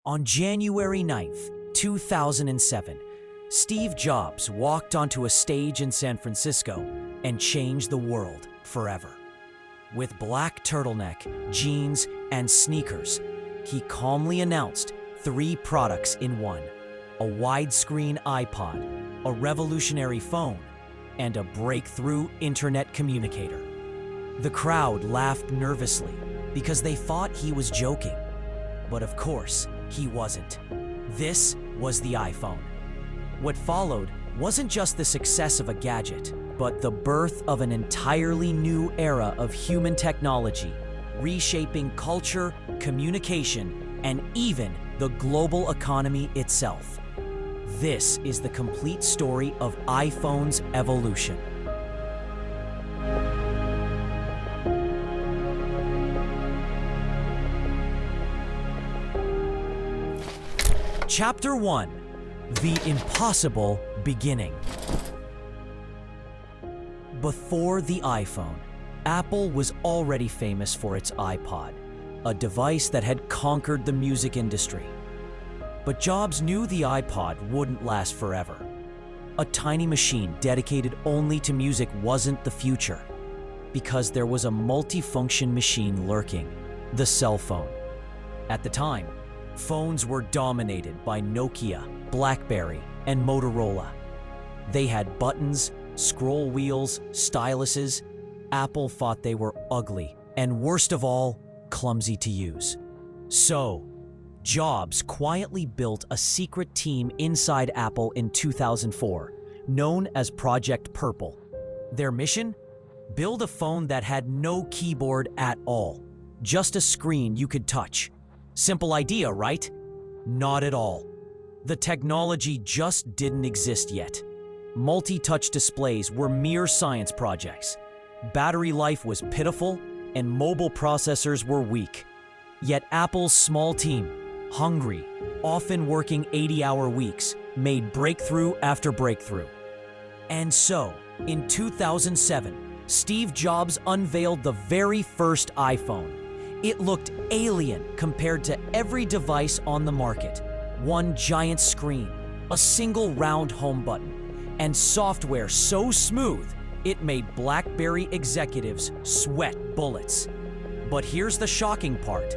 On January 9th, 2007, Steve Jobs walked onto a stage in San Francisco and changed the world forever. With black turtleneck, jeans, and sneakers, he calmly announced 3 products in one: a widescreen iPod, a revolutionary phone, and a breakthrough internet communicator. The crowd laughed nervously because they thought he was joking. But of course, he wasn't. This was the iPhone. What followed wasn't just the success of a gadget, but the birth of an entirely new era of human technology, reshaping culture, communication, and even the global economy itself. This is the complete story of iPhone's evolution. Chapter 1: The Impossible Beginning. Before the iPhone, Apple was already famous for its iPod, a device that had conquered the music industry. But Jobs knew the iPod wouldn't last forever. A tiny machine dedicated only to music wasn't the future, because there was a multifunction machine lurking: the cell phone. At the time, phones were dominated by Nokia, BlackBerry, and Motorola. They had buttons, scroll wheels, styluses. Apple thought they were ugly, and worst of all, clumsy to use. So, Jobs quietly built a secret team inside Apple in 2004, known as Project Purple. Their mission? Build a phone that had no keyboard at all, just a screen you could touch. Simple idea, right? Not at all. The technology just didn't exist yet. Multi-touch displays were mere science projects. Battery life was pitiful, and mobile processors were weak. Yet Apple's small team, hungry, often working 80-hour weeks, made breakthrough after breakthrough. And so, in 2007, Steve Jobs unveiled the very first iPhone. It looked alien compared to every device on the market. One giant screen, a single round home button, and software so smooth it made BlackBerry executives sweat bullets. But here's the shocking part.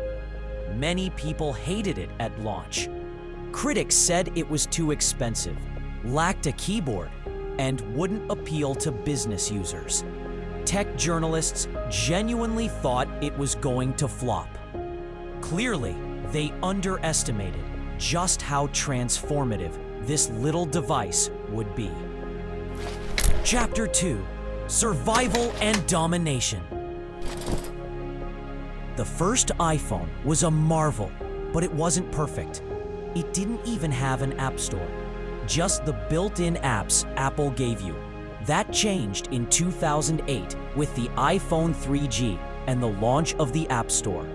Many people hated it at launch. Critics said it was too expensive, lacked a keyboard, and wouldn't appeal to business users. Tech journalists genuinely thought it was going to flop. Clearly, they underestimated just how transformative this little device would be. Chapter 2: Survival and Domination. The first iPhone was a marvel, but it wasn't perfect. It didn't even have an app store, just the built-in apps Apple gave you. That changed in 2008 with the iPhone 3G and the launch of the App Store.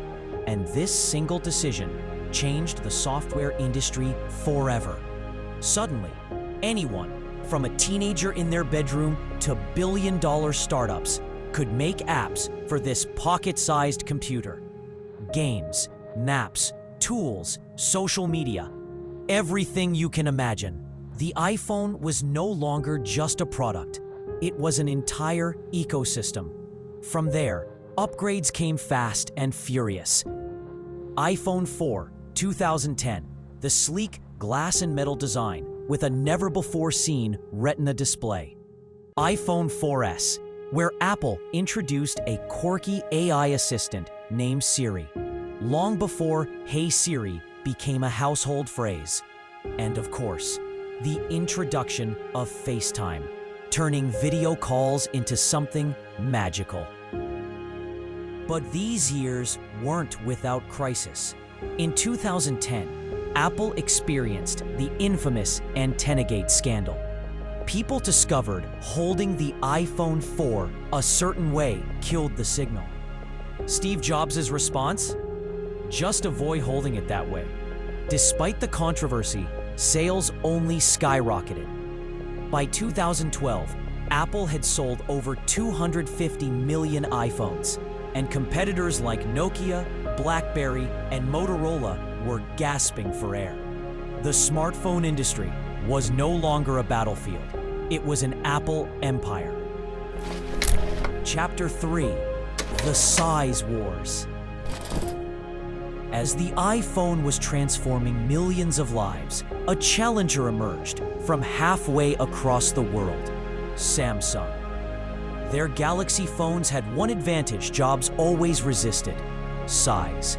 And this single decision changed the software industry forever. Suddenly, anyone, from a teenager in their bedroom to billion-dollar startups, could make apps for this pocket-sized computer. Games, maps, tools, social media, everything you can imagine. The iPhone was no longer just a product. It was an entire ecosystem. From there, upgrades came fast and furious. iPhone 4, 2010, the sleek glass and metal design with a never-before-seen Retina display. iPhone 4S, where Apple introduced a quirky AI assistant named Siri, long before "Hey Siri" became a household phrase. And of course, the introduction of FaceTime, turning video calls into something magical. But these years weren't without crisis. In 2010, Apple experienced the infamous AntennaGate scandal. People discovered holding the iPhone 4 a certain way killed the signal. Steve Jobs' response? Just avoid holding it that way. Despite the controversy, sales only skyrocketed. By 2012, Apple had sold over 250 million iPhones, and competitors like Nokia, BlackBerry, and Motorola were gasping for air. The smartphone industry was no longer a battlefield. It was an Apple empire. Chapter 3: The Size Wars. As the iPhone was transforming millions of lives, a challenger emerged from halfway across the world: Samsung. Their Galaxy phones had one advantage Jobs always resisted: size.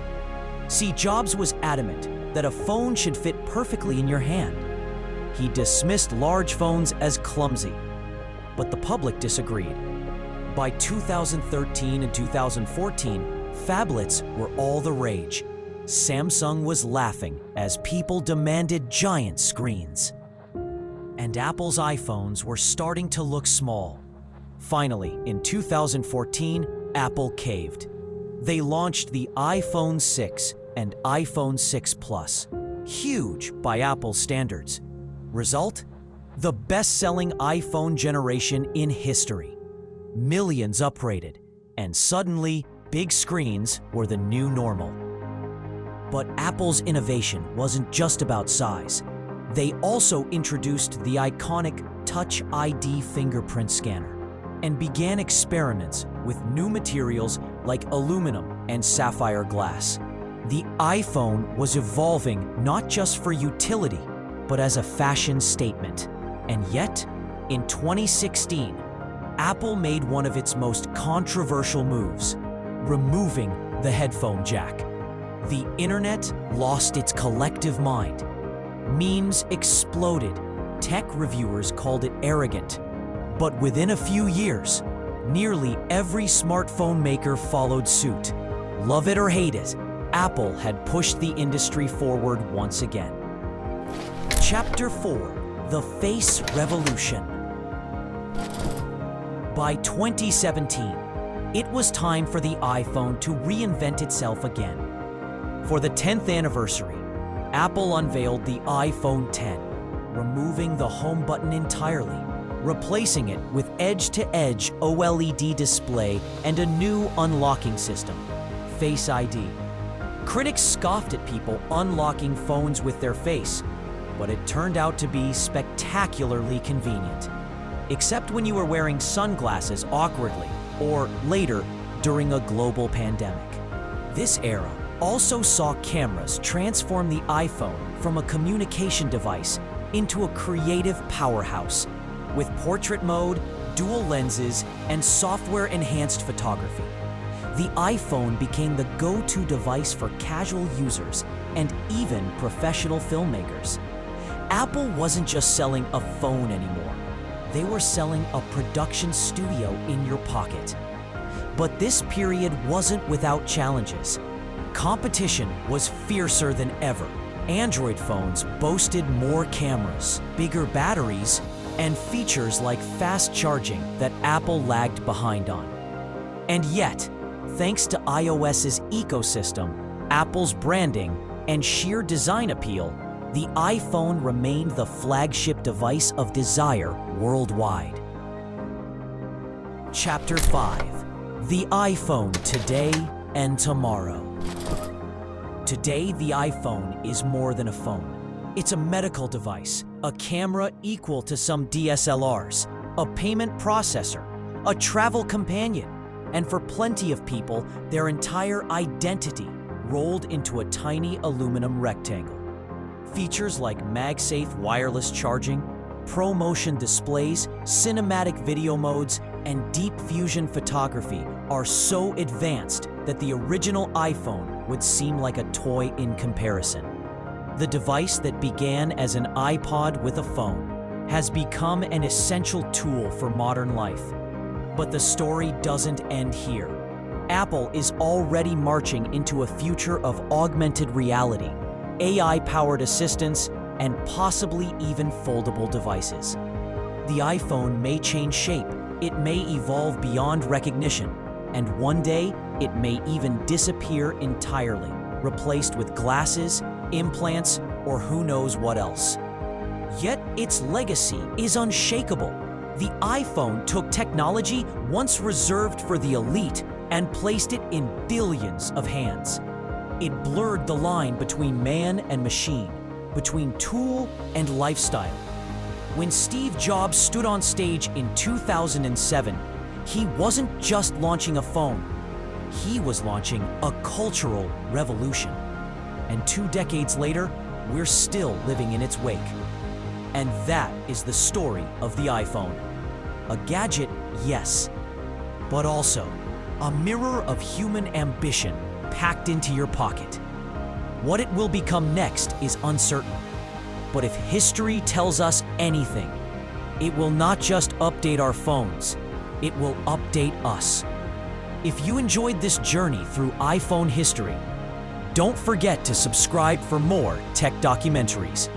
See, Jobs was adamant that a phone should fit perfectly in your hand. He dismissed large phones as clumsy, but the public disagreed. By 2013 and 2014, phablets were all the rage. Samsung was laughing as people demanded giant screens. And Apple's iPhones were starting to look small. Finally, in 2014, Apple caved. They launched the iPhone 6 and iPhone 6 Plus, huge by Apple's standards. Result? The best-selling iPhone generation in history. Millions upgraded, and suddenly, big screens were the new normal. But Apple's innovation wasn't just about size. They also introduced the iconic Touch ID fingerprint scanner and began experiments with new materials like aluminum and sapphire glass. The iPhone was evolving not just for utility, but as a fashion statement. And yet, in 2016, Apple made one of its most controversial moves: removing the headphone jack. The internet lost its collective mind. Memes exploded. Tech reviewers called it arrogant. But within a few years, nearly every smartphone maker followed suit. Love it or hate it, Apple had pushed the industry forward once again. Chapter 4: The Face Revolution. By 2017, it was time for the iPhone to reinvent itself again. For the 10th anniversary, Apple unveiled the iPhone X, removing the home button entirely, replacing it with edge-to-edge OLED display and a new unlocking system, Face ID. Critics scoffed at people unlocking phones with their face, but it turned out to be spectacularly convenient. Except when you were wearing sunglasses awkwardly, or later, during a global pandemic. This era also saw cameras transform the iPhone from a communication device into a creative powerhouse, with portrait mode, dual lenses, and software-enhanced photography. The iPhone became the go-to device for casual users and even professional filmmakers. Apple wasn't just selling a phone anymore. They were selling a production studio in your pocket. But this period wasn't without challenges. Competition was fiercer than ever. Android phones boasted more cameras, bigger batteries, and features like fast charging that Apple lagged behind on. And yet, thanks to iOS's ecosystem, Apple's branding, and sheer design appeal, the iPhone remained the flagship device of desire worldwide. Chapter 5: The iPhone Today and Tomorrow. Today, the iPhone is more than a phone. It's a medical device, a camera equal to some DSLRs, a payment processor, a travel companion, and for plenty of people, their entire identity rolled into a tiny aluminum rectangle. Features like MagSafe wireless charging, ProMotion displays, cinematic video modes, and deep fusion photography are so advanced that the original iPhone would seem like a toy in comparison. The device that began as an iPod with a phone has become an essential tool for modern life. But the story doesn't end here. Apple is already marching into a future of augmented reality, AI-powered assistants, and possibly even foldable devices. The iPhone may change shape, it may evolve beyond recognition, and one day it may even disappear entirely, replaced with glasses, implants, or who knows what else. Yet its legacy is unshakable. The iPhone took technology once reserved for the elite and placed it in billions of hands. It blurred the line between man and machine, between tool and lifestyle. When Steve Jobs stood on stage in 2007, he wasn't just launching a phone, he was launching a cultural revolution. And 2 decades later, we're still living in its wake. And that is the story of the iPhone. A gadget, yes, but also a mirror of human ambition packed into your pocket. What it will become next is uncertain. But if history tells us anything, it will not just update our phones, it will update us. If you enjoyed this journey through iPhone history, don't forget to subscribe for more tech documentaries.